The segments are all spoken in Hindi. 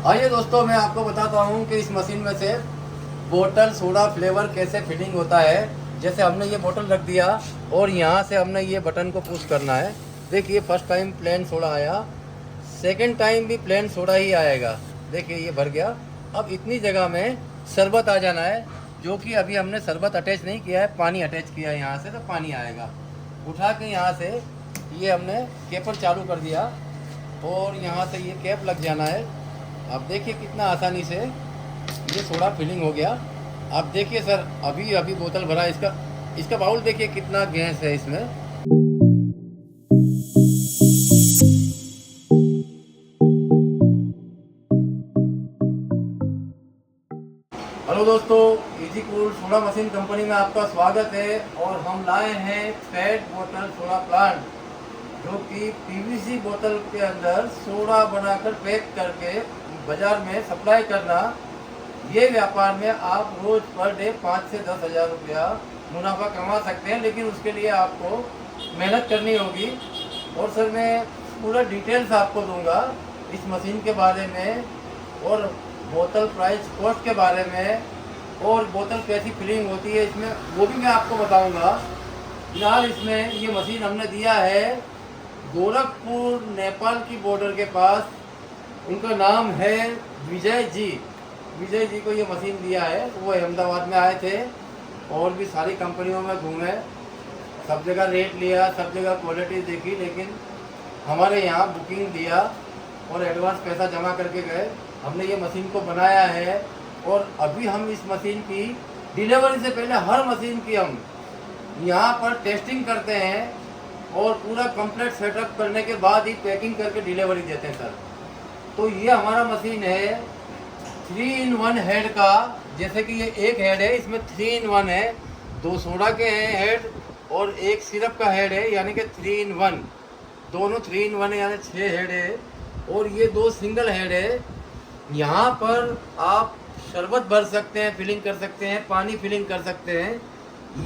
आइए दोस्तों, मैं आपको बताता हूँ कि इस मशीन में से बोतल सोडा फ्लेवर कैसे फिटिंग होता है। जैसे हमने ये बोतल रख दिया और यहाँ से हमने ये बटन को पुश करना है। देखिए, फर्स्ट टाइम प्लेन सोडा आया, सेकंड टाइम भी प्लेन सोडा ही आएगा। देखिए ये भर गया। अब इतनी जगह में शरबत आ जाना है, जो कि अभी हमने शरबत अटैच नहीं किया है, पानी अटैच किया है यहाँ से, तो पानी आएगा। उठा के यहाँ से ये हमने केपर चालू कर दिया और यहाँ से ये कैप लग जाना है। अब देखिए कितना आसानी से ये सोडा फिलिंग हो गया। आप देखिए सर, अभी अभी बोतल भरा, इसका इसका बाउल देखिए कितना गैस है इसमें। हेलो दोस्तों, easy cool soda machine company में आपका स्वागत है। और हम लाए हैं फैट बोतल सोडा प्लांट, जो कि पीवीसी बोतल के अंदर सोडा बनाकर पैक करके बाजार में सप्लाई करना। ये व्यापार में आप रोज पर डे 5 से 10 हज़ार रुपया मुनाफा कमा सकते हैं, लेकिन उसके लिए आपको मेहनत करनी होगी। और सर, मैं पूरा डिटेल्स आपको दूंगा इस मशीन के बारे में, और बोतल प्राइस कॉस्ट के बारे में, और बोतल कैसी फिलिंग होती है इसमें, वो भी मैं आपको बताऊंगा। फिलहाल इसमें ये मशीन हमने दिया है गोरखपुर नेपाल की बॉर्डर के पास। उनका नाम है विजय जी। विजय जी को ये मशीन दिया है। वो अहमदाबाद में आए थे और भी सारी कंपनियों में घूमे, सब जगह रेट लिया, सब जगह क्वालिटी देखी, लेकिन हमारे यहाँ बुकिंग दिया और एडवांस पैसा जमा करके गए। हमने ये मशीन को बनाया है और अभी हम इस मशीन की डिलीवरी से पहले हर मशीन की हम यहाँ पर टेस्टिंग करते हैं और पूरा कंप्लीट सेटअप करने के बाद ही पैकिंग करके डिलीवरी देते हैं सर। तो ये हमारा मशीन है 3-in-1 हेड का। जैसे कि ये एक हेड है, इसमें 3-in-1 है। 2 सोडा के हैं हेड और एक सिरप का हेड है, यानी कि 3-in-1। दोनों 3-in-1 यानी 6 हेड है। और ये 2 सिंगल हेड है। यहाँ पर आप शरबत भर सकते हैं, फिलिंग कर सकते हैं, पानी फिलिंग कर सकते हैं।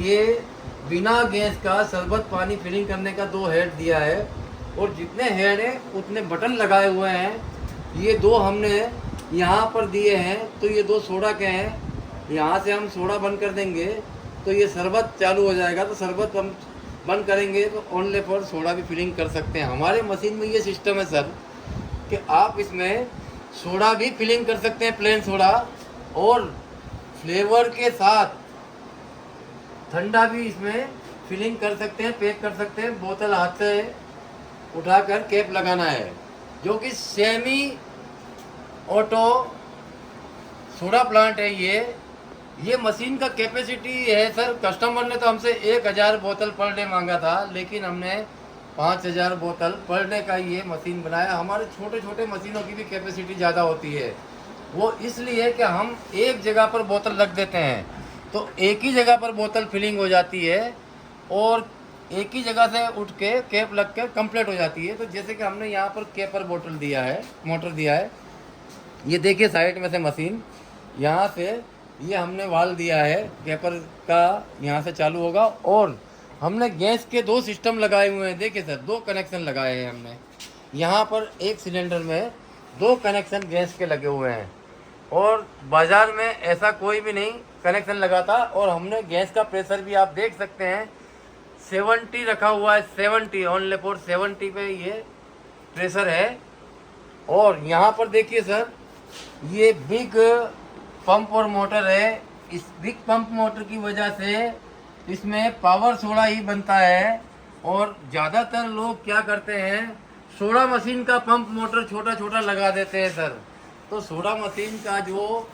ये बिना गैस का शरबत पानी फिलिंग करने का 2 हेड दिया है। और जितने हेड हैं उतने बटन लगाए हुए हैं। ये 2 हमने यहाँ पर दिए हैं, तो ये 2 सोडा के हैं। यहाँ से हम सोडा बंद कर देंगे तो ये शरबत चालू हो जाएगा, तो शरबत हम बंद करेंगे तो ओनली फॉर सोडा भी फिलिंग कर सकते हैं। हमारे मशीन में ये सिस्टम है सर कि आप इसमें सोडा भी फिलिंग कर सकते हैं, प्लेन सोडा, और फ्लेवर के साथ ठंडा भी इसमें फिलिंग कर सकते हैं, पैक कर सकते हैं। बोतल हाथ से उठाकर कैप लगाना है, जो कि सेमी ऑटो सोडा प्लांट है। ये मशीन का कैपेसिटी है सर, कस्टमर ने तो हमसे 1000 बोतल पर डे मांगा था, लेकिन हमने 5000 बोतल पर डे का ये मशीन बनाया। हमारे छोटे छोटे मशीनों की भी कैपेसिटी ज़्यादा होती है। वो इसलिए कि हम एक जगह पर बोतल रख देते हैं तो एक ही जगह पर बोतल फिलिंग हो जाती है और एक ही जगह से उठ के कैप लग के कंप्लीट हो जाती है। तो जैसे कि हमने यहाँ पर कैपर बोतल दिया है, मोटर दिया है। ये देखिए साइड में से मशीन, यहाँ से ये हमने वाल दिया है कैपर का, यहाँ से चालू होगा। और हमने गैस के 2 सिस्टम लगाए हुए हैं। देखिए सर, 2 कनेक्शन लगाए हैं हमने यहाँ पर। एक सिलेंडर में 2 कनेक्शन गैस के लगे हुए हैं और बाज़ार में ऐसा कोई भी नहीं कनेक्शन लगाता। और हमने गैस का प्रेशर भी आप देख सकते हैं 70 रखा हुआ है। 70 ओनली फॉर 70 पे ये प्रेशर है। और यहाँ पर देखिए सर, ये बिग पंप और मोटर है। इस बिग पंप मोटर की वजह से इसमें पावर सोडा ही बनता है। और ज़्यादातर लोग क्या करते हैं, सोडा मशीन का पंप मोटर छोटा छोटा लगा देते हैं सर। तो सोडा मशीन का जो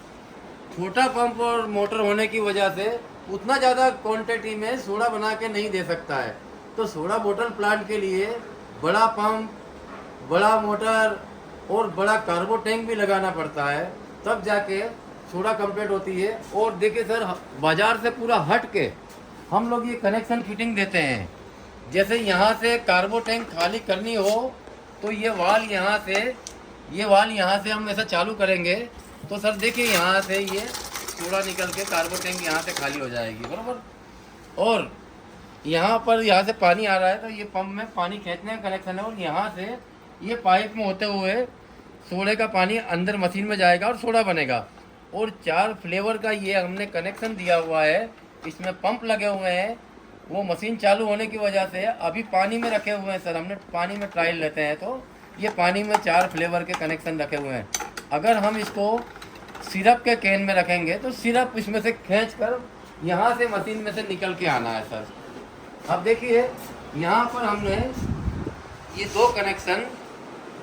छोटा पंप और मोटर होने की वजह से उतना ज़्यादा क्वांटिटी में सोडा बना के नहीं दे सकता है। तो सोडा बोतल प्लांट के लिए बड़ा पंप, बड़ा मोटर और बड़ा कार्बो टैंक भी लगाना पड़ता है, तब जाके सोडा कंप्लीट होती है। और देखिए सर, बाज़ार से पूरा हट के हम लोग ये कनेक्शन फिटिंग देते हैं। जैसे यहाँ से कार्बो टैंक खाली करनी हो तो ये वाल यहाँ से हम ऐसा चालू करेंगे तो सर देखिए, यहाँ से ये सोडा निकल के कार्बो टैंक यहाँ से खाली हो जाएगी, बराबर। और यहाँ से पानी आ रहा है तो ये पंप में पानी खींचने का कनेक्शन है। और यहाँ से ये पाइप में होते हुए सोडे का पानी अंदर मशीन में जाएगा और सोडा बनेगा। और 4 फ्लेवर का ये हमने कनेक्शन दिया हुआ है, इसमें पंप लगे हुए हैं। वो मशीन चालू होने की वजह से अभी पानी में रखे हुए हैं सर, हमने पानी में ट्रायल लेते हैं तो ये पानी में 4 फ्लेवर के कनेक्शन रखे हुए हैं। अगर हम इसको सिरप के कैन में रखेंगे तो सिरप इसमें से खींच कर यहाँ से मशीन में से निकल के आना है सर। अब देखिए यहाँ पर हमने ये 2 कनेक्शन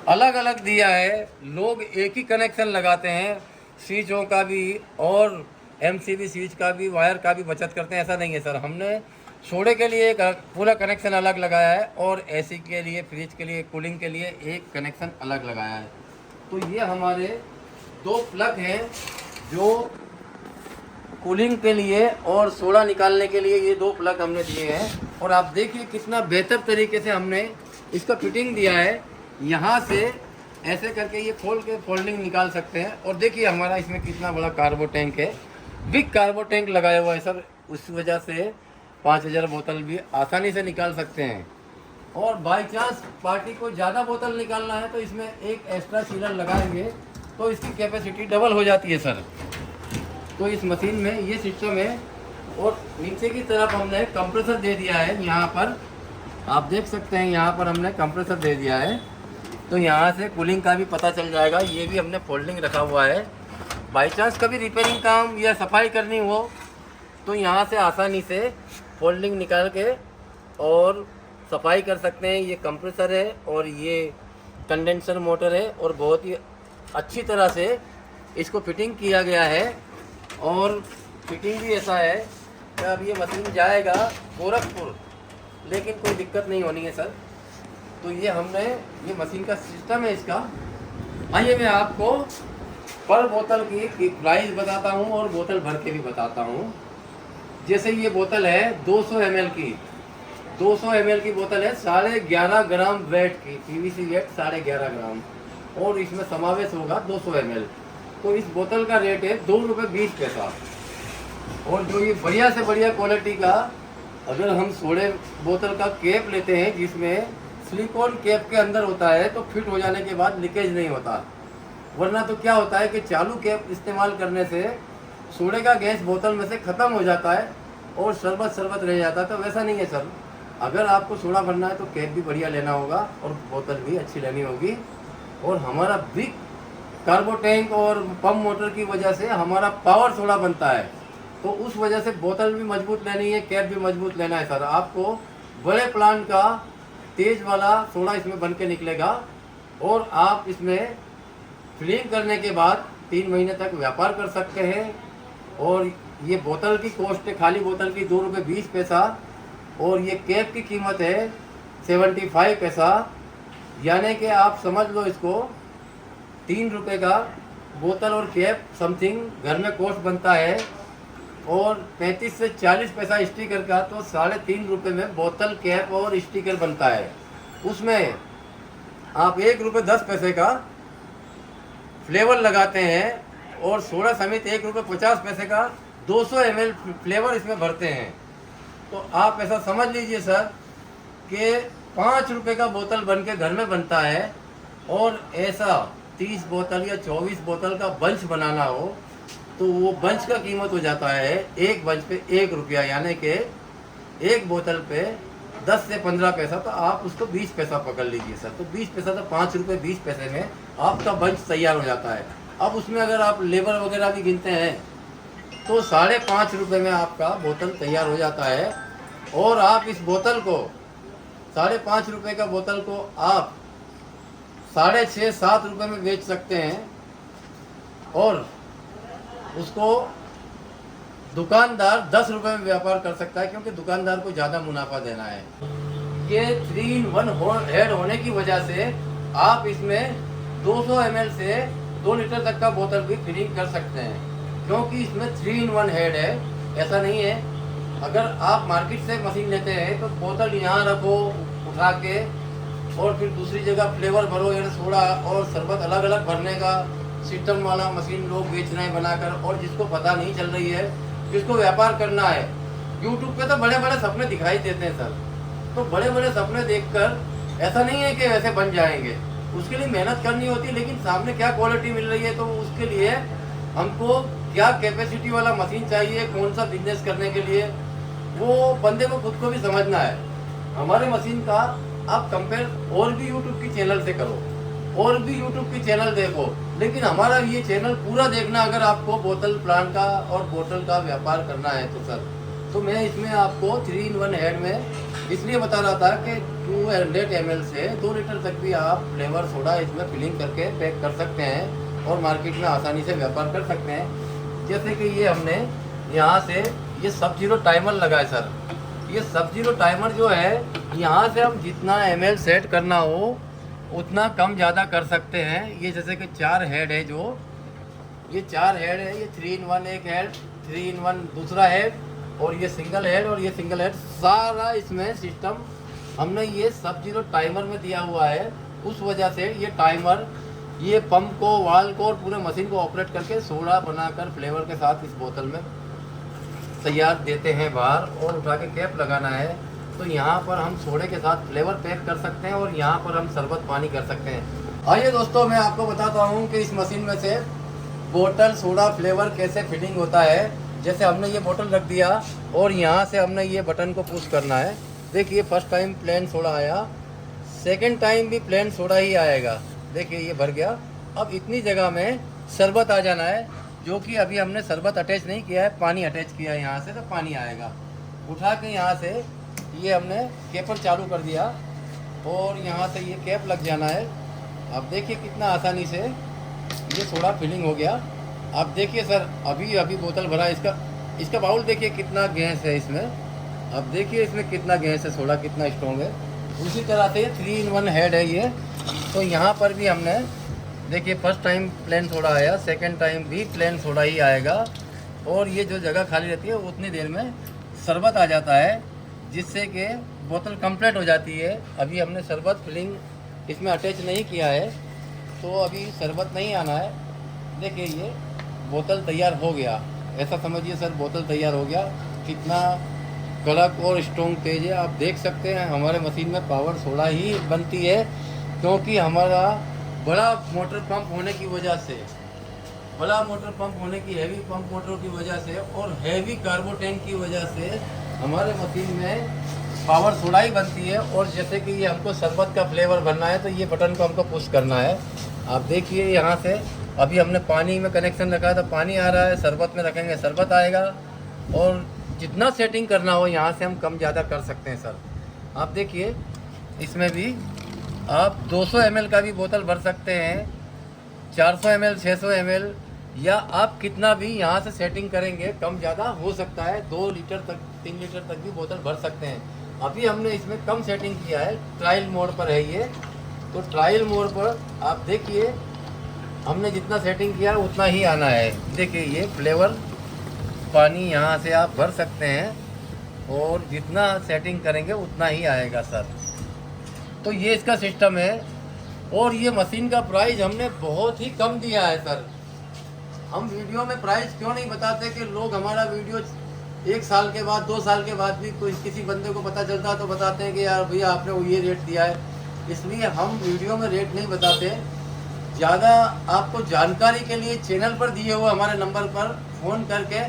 अलग अलग दिया है। लोग एक ही कनेक्शन लगाते हैं, स्विचों का भी और एमसीबी स्विच का भी, वायर का भी बचत करते हैं। ऐसा नहीं है सर, हमने सोडे के लिए एक पूरा कनेक्शन अलग लगाया है और एसी के लिए, फ्रिज के लिए, कूलिंग के लिए एक कनेक्शन अलग लगाया है। तो ये हमारे 2 प्लग हैं जो कूलिंग के लिए और सोडा निकालने के लिए, ये 2 प्लग हमने दिए हैं। और आप देखिए कितना बेहतर तरीके से हमने इसका फिटिंग दिया है। यहाँ से ऐसे करके ये खोल के फोल्डिंग निकाल सकते हैं। और देखिए हमारा इसमें कितना बड़ा कार्बो टैंक है, बिग कार्बो टैंक लगाया हुआ है सर। उस वजह से 5000 बोतल भी आसानी से निकाल सकते हैं। और बाई चांस पार्टी को ज़्यादा बोतल निकालना है तो इसमें एक एक्स्ट्रा सीलर लगाएंगे तो इसकी कैपेसिटी डबल हो जाती है सर। तो इस मशीन में ये सिस्टम है। और नीचे की तरफ हमने कंप्रेसर दे दिया है। यहाँ पर आप देख सकते हैं, यहाँ पर हमने कंप्रेसर दे दिया है तो यहाँ से कूलिंग का भी पता चल जाएगा। ये भी हमने फोल्डिंग रखा हुआ है, बाई चांस कभी रिपेयरिंग काम या सफाई करनी हो तो यहाँ से आसानी से फोल्डिंग निकाल के और सफाई कर सकते हैं। ये कंप्रेसर है और ये कंडेंसर मोटर है और बहुत ही अच्छी तरह से इसको फिटिंग किया गया है। और फिटिंग भी ऐसा है कि अब ये मशीन जाएगा गोरखपुर, लेकिन कोई दिक्कत नहीं होनी है सर। तो ये हमने, ये मशीन का सिस्टम है इसका। आइए मैं आपको पर बोतल की प्राइस बताता हूँ और बोतल भर के भी बताता हूँ। जैसे ये बोतल है 200 ml की, 200 ml की बोतल है, 11.5 ग्राम वेट की, पीवीसी वेट 11.5 ग्राम, और इसमें समावेश होगा 200 ml। तो इस बोतल का रेट है ₹2.20। और जो ये बढ़िया से बढ़िया क्वालिटी का, अगर हम सोडे बोतल का कैप लेते हैं जिसमें सिलिकॉन कैप के अंदर होता है तो फिट हो जाने के बाद लीकेज नहीं होता। वरना तो क्या होता है कि चालू कैप इस्तेमाल करने से सोडे का गैस बोतल में से ख़त्म हो जाता है और शरबत रह जाता है। तो वैसा नहीं है सर, अगर आपको सोडा भरना है तो कैप भी बढ़िया लेना होगा और बोतल भी अच्छी लेनी होगी। और हमारा बिग कार्बो टैंक और पंप मोटर की वजह से हमारा पावर सोडा बनता है, तो उस वजह से बोतल भी मजबूत लेनी है, कैप भी मजबूत लेना है सर। आपको बड़े प्लांट का तेज वाला सोडा इसमें बन के निकलेगा और आप इसमें फिलिंग करने के बाद 3 महीने तक व्यापार कर सकते हैं। और ये बोतल की कॉस्ट है, खाली बोतल की ₹2.20 और ये कैप की कीमत है 75 पैसा। यानी कि आप समझ लो इसको ₹3 का बोतल और कैप समथिंग घर में कॉस्ट बनता है। और 35 से 40 पैसा स्टिकर का, तो ₹3.5 में बोतल, कैप और स्टिकर बनता है। उसमें आप ₹1.10 का फ्लेवर लगाते हैं और सोडा समेत ₹1.50 का 200 ml फ्लेवर इसमें भरते हैं। तो आप ऐसा समझ लीजिए सर कि ₹5 का बोतल बन के घर में बनता है। और ऐसा 30 बोतल या 24 बोतल का बंच बनाना हो तो वो बंच का कीमत हो जाता है, एक बंच पे ₹1, यानी कि एक बोतल पे 10 से 15 पैसा, तो आप उसको 20 पैसा पकड़ लीजिए सर। तो 20 पैसा तो ₹5.20 में आपका बंच तैयार हो जाता है। अब उसमें अगर आप लेबर वगैरह भी गिनते हैं तो ₹5.5 में आपका बोतल तैयार हो जाता है। और आप इस बोतल को, ₹5.5 का बोतल को आप ₹6-7 में बेच सकते हैं। और उसको दुकानदार ₹10 में व्यापार कर सकता है, क्योंकि दुकानदार को ज़्यादा मुनाफा देना है। ये 3-in-1 हेड होने की वजह से आप इसमें 200 ml से 2 लीटर तक का बोतल भी फिलिंग कर सकते हैं, क्योंकि इसमें 3-in-1 हेड है। ऐसा नहीं है, अगर आप मार्केट से मशीन लेते हैं तो बोतल यहाँ रखो उठा के और फिर दूसरी जगह फ्लेवर भरो, या सोडा और शरबत अलग अलग भरने का सिस्टम वाला मशीन लोग बेच रहे हैं बनाकर। और जिसको पता नहीं चल रही है, जिसको व्यापार करना है, यूट्यूब पे तो बड़े बड़े सपने दिखाई देते हैं सर। तो बड़े बड़े सपने देखकर ऐसा नहीं है कि वैसे बन जाएंगे। उसके लिए मेहनत करनी होती है, लेकिन सामने क्या क्वालिटी मिल रही है, तो उसके लिए हमको क्या कैपेसिटी वाला मशीन चाहिए, कौन सा बिजनेस करने के लिए, वो बंदे को खुद को भी समझना है। हमारे मशीन का आप कंपेयर और भी यूट्यूब की चैनल से करो, और भी यूट्यूब की चैनल देखो, लेकिन हमारा ये चैनल पूरा देखना अगर आपको बोतल प्लांट का और बोतल का व्यापार करना है तो सर। तो मैं इसमें आपको 3-in-1 हेड में इसलिए बता रहा था कि 200 ml से 2 लीटर तक भी आप फ्लेवर सोडा इसमें फिलिंग करके पैक कर सकते हैं और मार्केट में आसानी से व्यापार कर सकते हैं। जैसे कि ये हमने यहाँ से ये सब जीरो टाइमर लगा है सर। ये सब जीरो टाइमर जो है, यहाँ से हम जितना ml सेट करना हो उतना कम ज़्यादा कर सकते हैं। ये जैसे कि 4 हेड है, जो ये 4 हेड है, ये 3-in-1 एक हेड, 3-in-1 दूसरा हेड, और ये सिंगल हेड और ये सिंगल हेड, सारा इसमें सिस्टम हमने ये सब जीरो टाइमर में दिया हुआ है। उस वजह से ये टाइमर ये पंप को, वाल्व को और पूरे मशीन को ऑपरेट करके सोडा बनाकर फ्लेवर के साथ इस बोतल में तैयार देते हैं बाहर, और उठा के कैप लगाना है तो यहाँ पर हम सोडे के साथ फ्लेवर पैक कर सकते हैं और यहाँ पर हम शरबत पानी कर सकते हैं। आइए दोस्तों, मैं आपको बताता हूँ कि इस मशीन में से बोतल सोडा फ्लेवर कैसे फिटिंग होता है। जैसे हमने ये बोतल रख दिया और यहाँ से हमने ये बटन को पुश करना है। देखिए फर्स्ट टाइम प्लेन सोडा आया, सेकंड टाइम भी प्लेन सोडा ही आएगा। देखिए ये भर गया। अब इतनी जगह में शरबत आ जाना है, जो कि अभी हमने शरबत अटैच नहीं किया है, पानी अटैच किया है यहाँ से, तो पानी आएगा। उठा के यहाँ से ये हमने कैपर चालू कर दिया और यहाँ से ये कैप लग जाना है। अब देखिए कितना आसानी से ये सोडा फिलिंग हो गया। आप देखिए सर, अभी बोतल भरा, इसका बाउल देखिए कितना गैस है इसमें। अब देखिए इसमें कितना गैस है, सोडा कितना स्ट्रॉन्ग है। उसी तरह से 3-in-1 हेड है ये। तो यहाँ पर भी हमने देखिए फर्स्ट टाइम प्लेन सोडा आया, सेकंड टाइम भी प्लेन सोडा ही आएगा, और ये जो जगह खाली रहती है उतनी देर में शरबत आ जाता है, जिससे कि बोतल कंप्लीट हो जाती है। अभी हमने शरबत फिलिंग इसमें अटैच नहीं किया है, तो अभी शरबत नहीं आना है। देखिए ये बोतल तैयार हो गया, ऐसा समझिए सर, बोतल तैयार हो गया। कितना कड़क और स्ट्रॉन्ग तेज है, आप देख सकते हैं। हमारे मशीन में पावर सोडा ही बनती है, क्योंकि हमारा बड़ा मोटर पंप होने की वजह से, बड़ा मोटर पंप होने की, हैवी पंप मोटर की वजह से और हैवी कार्बो टैंक की वजह से हमारे मशीन में पावर सोडा ही बनती है। और जैसे कि ये हमको शरबत का फ्लेवर भरना है, तो ये बटन को हमको पुश करना है। आप देखिए यहाँ से अभी हमने पानी में कनेक्शन रखा है तो पानी आ रहा है, शरबत में रखेंगे शरबत आएगा, और जितना सेटिंग करना हो यहाँ से हम कम ज़्यादा कर सकते हैं सर। आप देखिए इसमें भी आप 200 ml का भी बोतल भर सकते हैं, 400 ml, 600 ml, या आप कितना भी यहाँ से सेटिंग करेंगे कम ज़्यादा हो सकता है। 2 लीटर तक, 3 लीटर तक भी बोतल भर सकते हैं। अभी हमने इसमें कम सेटिंग किया है, ट्रायल मोड पर है ये। तो ट्रायल मोड पर आप देखिए हमने जितना सेटिंग किया है उतना ही आना है। देखिए ये फ्लेवर पानी यहाँ से आप भर सकते हैं और जितना सेटिंग करेंगे उतना ही आएगा सर। तो ये इसका सिस्टम है। और ये मशीन का प्राइस हमने बहुत ही कम दिया है सर। हम वीडियो में प्राइस क्यों नहीं बताते कि लोग हमारा वीडियो 1 साल के बाद, 2 साल के बाद भी कोई किसी बंदे को पता चलता तो बताते हैं कि यार भैया आपने वो ये रेट दिया है। इसलिए हम वीडियो में रेट नहीं बताते। ज़्यादा आपको जानकारी के लिए चैनल पर दिए हुए हमारे नंबर पर फ़ोन करके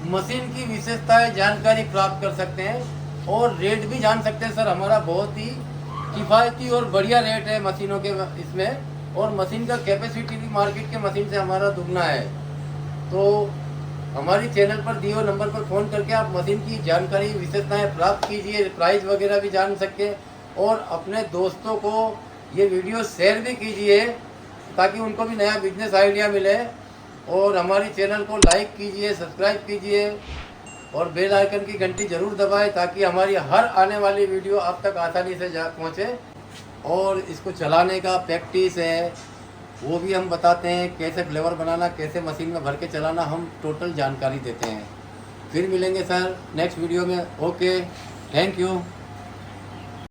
मशीन की विशेषताएं जानकारी प्राप्त कर सकते हैं और रेट भी जान सकते हैं सर। हमारा बहुत ही किफ़ायती और बढ़िया रेट है मशीनों के इसमें, और मशीन का कैपेसिटी भी मार्केट के मशीन से हमारा दुगना है। तो हमारी चैनल पर दिए हुए नंबर पर फ़ोन करके आप मशीन की जानकारी, विशेषताएं प्राप्त कीजिए, प्राइस वगैरह भी जान सकें, और अपने दोस्तों को ये वीडियो शेयर भी कीजिए ताकि उनको भी नया बिजनेस आइडिया मिले। और हमारी चैनल को लाइक कीजिए, सब्सक्राइब कीजिए और बेल आइकन की घंटी ज़रूर दबाएं ताकि हमारी हर आने वाली वीडियो आप तक आसानी से जा पहुँचे। और इसको चलाने का प्रैक्टिस है वो भी हम बताते हैं, कैसे फ्लेवर बनाना, कैसे मशीन में भर के चलाना, हम टोटल जानकारी देते हैं। फिर मिलेंगे सर नेक्स्ट वीडियो में। Okay, thank you.